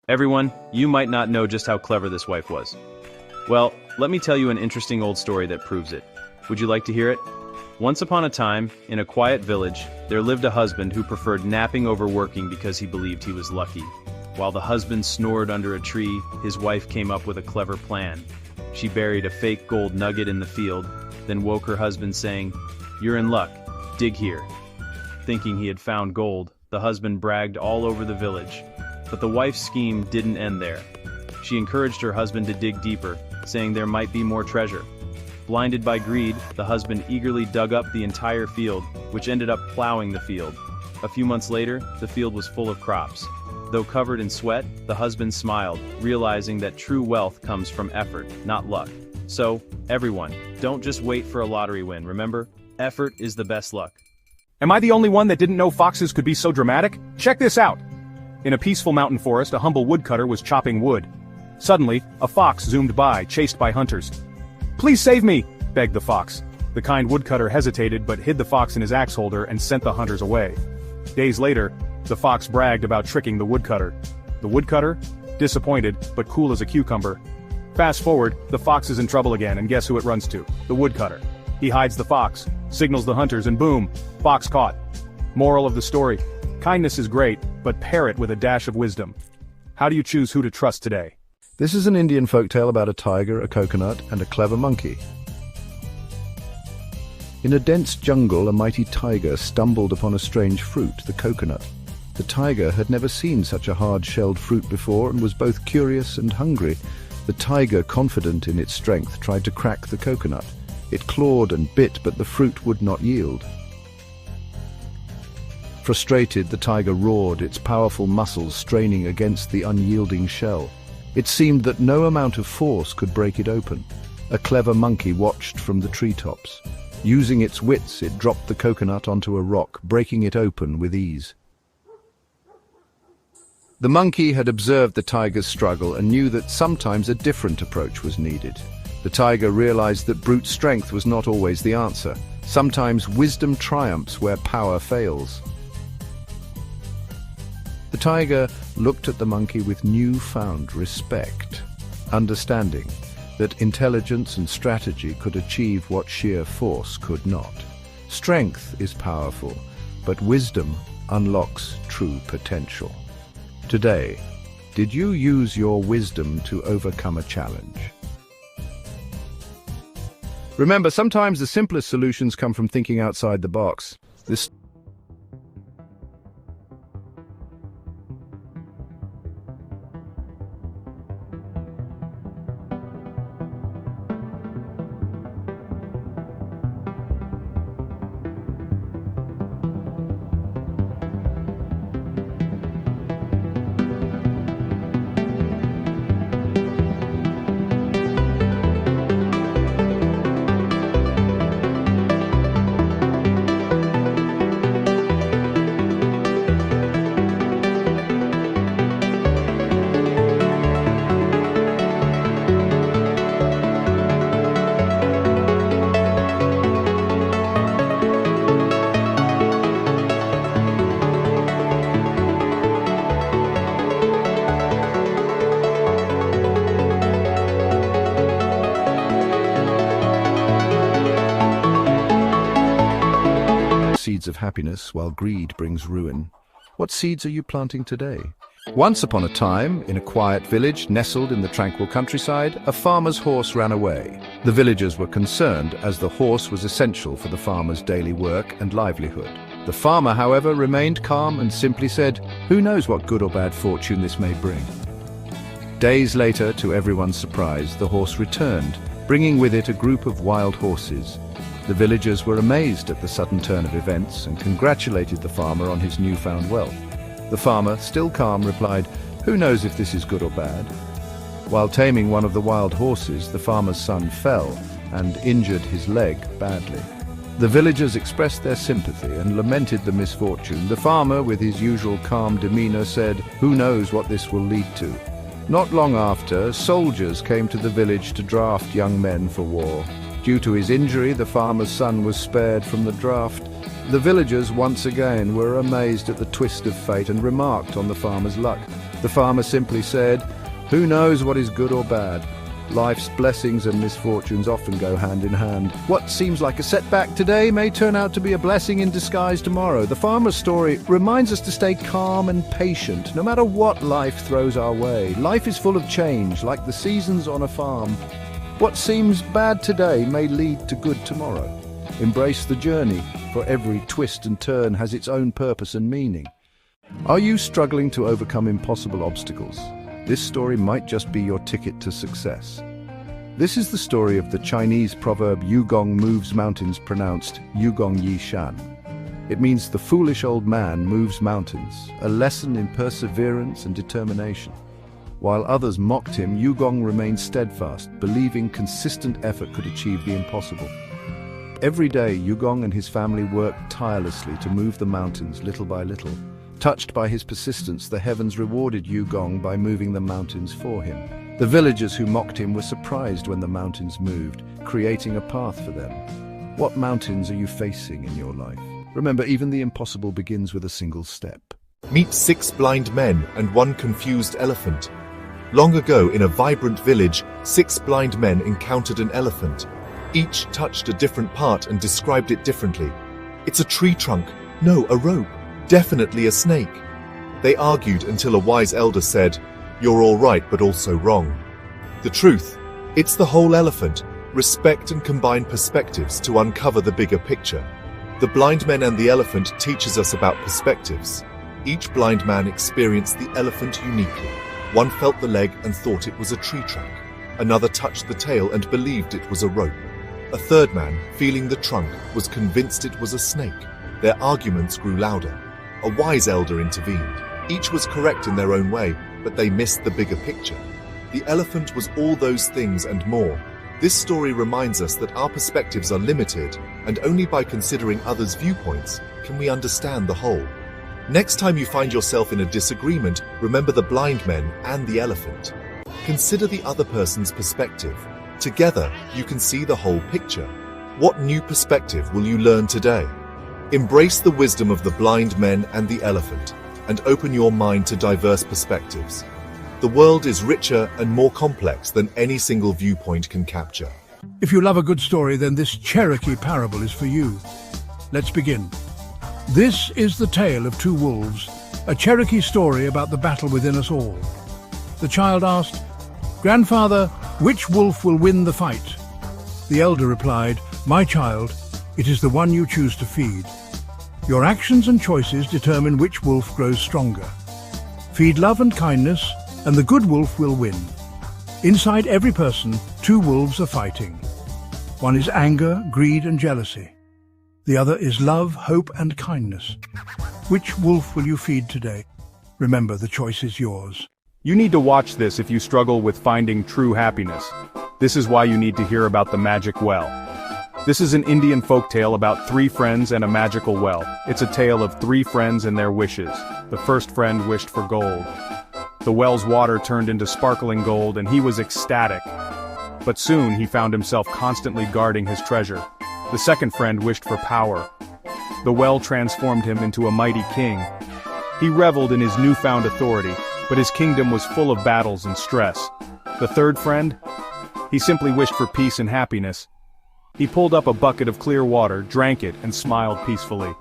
Everyone, you might not know just how clever this wife was. Well, let me tell you an interesting old story that proves it. Would you like to hear it? Once upon a time, in a quiet village, there lived a husband who preferred napping over working because he believed he was lucky. While the husband snored under a tree, his wife came up with a clever plan. She buried a fake gold nugget in the field, then woke her husband saying, "You're in luck, dig here." Thinking he had found gold, the husband bragged all over the village. But the wife's scheme didn't end there. She encouraged her husband to dig deeper, saying there might be more treasure. Blinded by greed, the husband eagerly dug up the entire field, which ended up plowing the field. A few months later, the field was full of crops. Though covered in sweat, the husband smiled, realizing that true wealth comes from effort, not luck. So, everyone, don't just wait for a lottery win, remember? Effort is the best luck. Am I the only one that didn't know foxes could be so dramatic? Check this out! In a peaceful mountain forest, a humble woodcutter was chopping wood. Suddenly, a fox zoomed by, chased by hunters. "Please save me!" begged the fox. The kind woodcutter hesitated but hid the fox in his axe holder and sent the hunters away. Days later, the fox bragged about tricking the woodcutter. The woodcutter? Disappointed, but cool as a cucumber. Fast forward, the fox is in trouble again, and guess who it runs to? The woodcutter. He hides the fox, signals the hunters, and boom, fox caught. Moral of the story: kindness is great, but pair it with a dash of wisdom. How do you choose who to trust today? This is an Indian folktale about a tiger, a coconut, and a clever monkey. In a dense jungle, a mighty tiger stumbled upon a strange fruit, the coconut. The tiger had never seen such a hard-shelled fruit before and was both curious and hungry. The tiger, confident in its strength, tried to crack the coconut. It clawed and bit, but the fruit would not yield. Frustrated, the tiger roared, its powerful muscles straining against the unyielding shell. It seemed that no amount of force could break it open. A clever monkey watched from the treetops. Using its wits, it dropped the coconut onto a rock, breaking it open with ease. The monkey had observed the tiger's struggle and knew that sometimes a different approach was needed. The tiger realized that brute strength was not always the answer. Sometimes wisdom triumphs where power fails. The tiger looked at the monkey with newfound respect, understanding that intelligence and strategy could achieve what sheer force could not. Strength is powerful, but wisdom unlocks true potential. Today, did you use your wisdom to overcome a challenge? Remember, sometimes the simplest solutions come from thinking outside the box. This seeds of happiness, while greed brings ruin. What seeds are you planting today? Once upon a time, in a quiet village nestled in the tranquil countryside, a farmer's horse ran away. The villagers were concerned, as the horse was essential for the farmer's daily work and livelihood. The farmer, however, remained calm and simply said, "Who knows what good or bad fortune this may bring?" Days later, to everyone's surprise, the horse returned, bringing with it a group of wild horses. The villagers were amazed at the sudden turn of events and congratulated the farmer on his newfound wealth. The farmer, still calm, replied, "Who knows if this is good or bad?" While taming one of the wild horses, the farmer's son fell and injured his leg badly. The villagers expressed their sympathy and lamented the misfortune. The farmer, with his usual calm demeanor, said, "Who knows what this will lead to?" Not long after, soldiers came to the village to draft young men for war. Due to his injury, the farmer's son was spared from the draft. The villagers once again were amazed at the twist of fate and remarked on the farmer's luck. The farmer simply said, "Who knows what is good or bad? Life's blessings and misfortunes often go hand in hand. What seems like a setback today may turn out to be a blessing in disguise tomorrow." The farmer's story reminds us to stay calm and patient, no matter what life throws our way. Life is full of change, like the seasons on a farm. What seems bad today may lead to good tomorrow. Embrace the journey, for every twist and turn has its own purpose and meaning. Are you struggling to overcome impossible obstacles? This story might just be your ticket to success. This is the story of the Chinese proverb Gong Moves Mountains, pronounced Gong Yi Shan. It means the foolish old man moves mountains, a lesson in perseverance and determination. While others mocked him, Gong remained steadfast, believing consistent effort could achieve the impossible. Every day, Gong and his family worked tirelessly to move the mountains little by little. Touched by his persistence, the heavens rewarded Gong by moving the mountains for him. The villagers who mocked him were surprised when the mountains moved, creating a path for them. What mountains are you facing in your life? Remember, even the impossible begins with a single step. Meet 6 blind men and 1 confused elephant. Long ago, in a vibrant village, 6 blind men encountered an elephant. Each touched a different part and described it differently. "It's a tree trunk. No, a rope. Definitely a snake." They argued until a wise elder said, "You're all right, but also wrong. The truth, it's the whole elephant. Respect and combine perspectives to uncover the bigger picture." The blind men and the elephant teaches us about perspectives. Each blind man experienced the elephant uniquely. One felt the leg and thought it was a tree trunk. Another touched the tail and believed it was a rope. A third man, feeling the trunk, was convinced it was a snake. Their arguments grew louder. A wise elder intervened. Each was correct in their own way, but they missed the bigger picture. The elephant was all those things and more. This story reminds us that our perspectives are limited, and only by considering others' viewpoints can we understand the whole. Next time you find yourself in a disagreement, remember the blind men and the elephant. Consider the other person's perspective. Together, you can see the whole picture. What new perspective will you learn today? Embrace the wisdom of the blind men and the elephant, and open your mind to diverse perspectives. The world is richer and more complex than any single viewpoint can capture. If you love a good story, then this Cherokee parable is for you. Let's begin. This is the tale of 2 wolves, a Cherokee story about the battle within us all. The child asked, "Grandfather, which wolf will win the fight?" The elder replied, "My child, it is the one you choose to feed. Your actions and choices determine which wolf grows stronger. Feed love and kindness, and the good wolf will win. Inside every person, 2 wolves are fighting. One is anger, greed, and jealousy. The other is love, hope, and kindness. Which wolf will you feed today? Remember, the choice is yours." You need to watch this if you struggle with finding true happiness. This is why you need to hear about the magic well. This is an Indian folktale about 3 friends and a magical well. It's a tale of 3 friends and their wishes. The first friend wished for gold. The well's water turned into sparkling gold and he was ecstatic. But soon he found himself constantly guarding his treasure. The second friend wished for power. The well transformed him into a mighty king. He reveled in his newfound authority, but his kingdom was full of battles and stress. The third friend? He simply wished for peace and happiness. He pulled up a bucket of clear water, drank it, and smiled peacefully.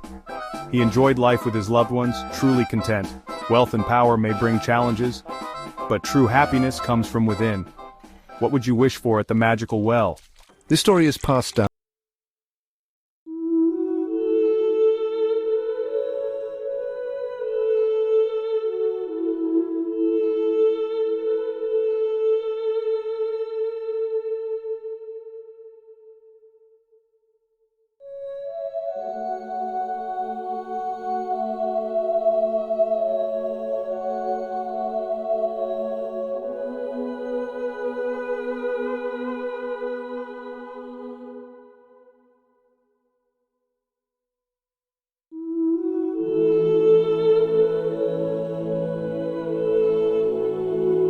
He enjoyed life with his loved ones, truly content. Wealth and power may bring challenges, but true happiness comes from within. What would you wish for at the magical well? This story is passed down.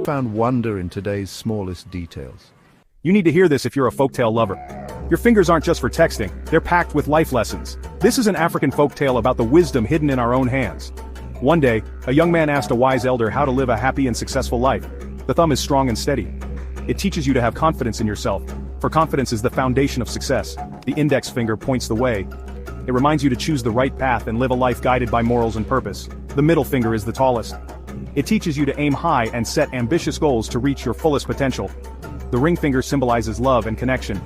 Found wonder in today's smallest details. You need to hear this if you're a folktale lover. Your fingers aren't just for texting, they're packed with life lessons. This is an African folktale about the wisdom hidden in our own hands. One day, a young man asked a wise elder how to live a happy and successful life. The thumb is strong and steady. It teaches you to have confidence in yourself, for confidence is the foundation of success. The index finger points the way. It reminds you to choose the right path and live a life guided by morals and purpose. The middle finger is the tallest. It teaches you to aim high and set ambitious goals to reach your fullest potential. The ring finger symbolizes love and connection.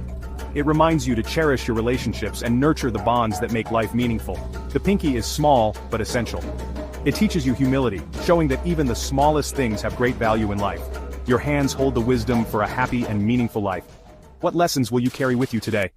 It reminds you to cherish your relationships and nurture the bonds that make life meaningful. The pinky is small, but essential. It teaches you humility, showing that even the smallest things have great value in life. Your hands hold the wisdom for a happy and meaningful life. What lessons will you carry with you today?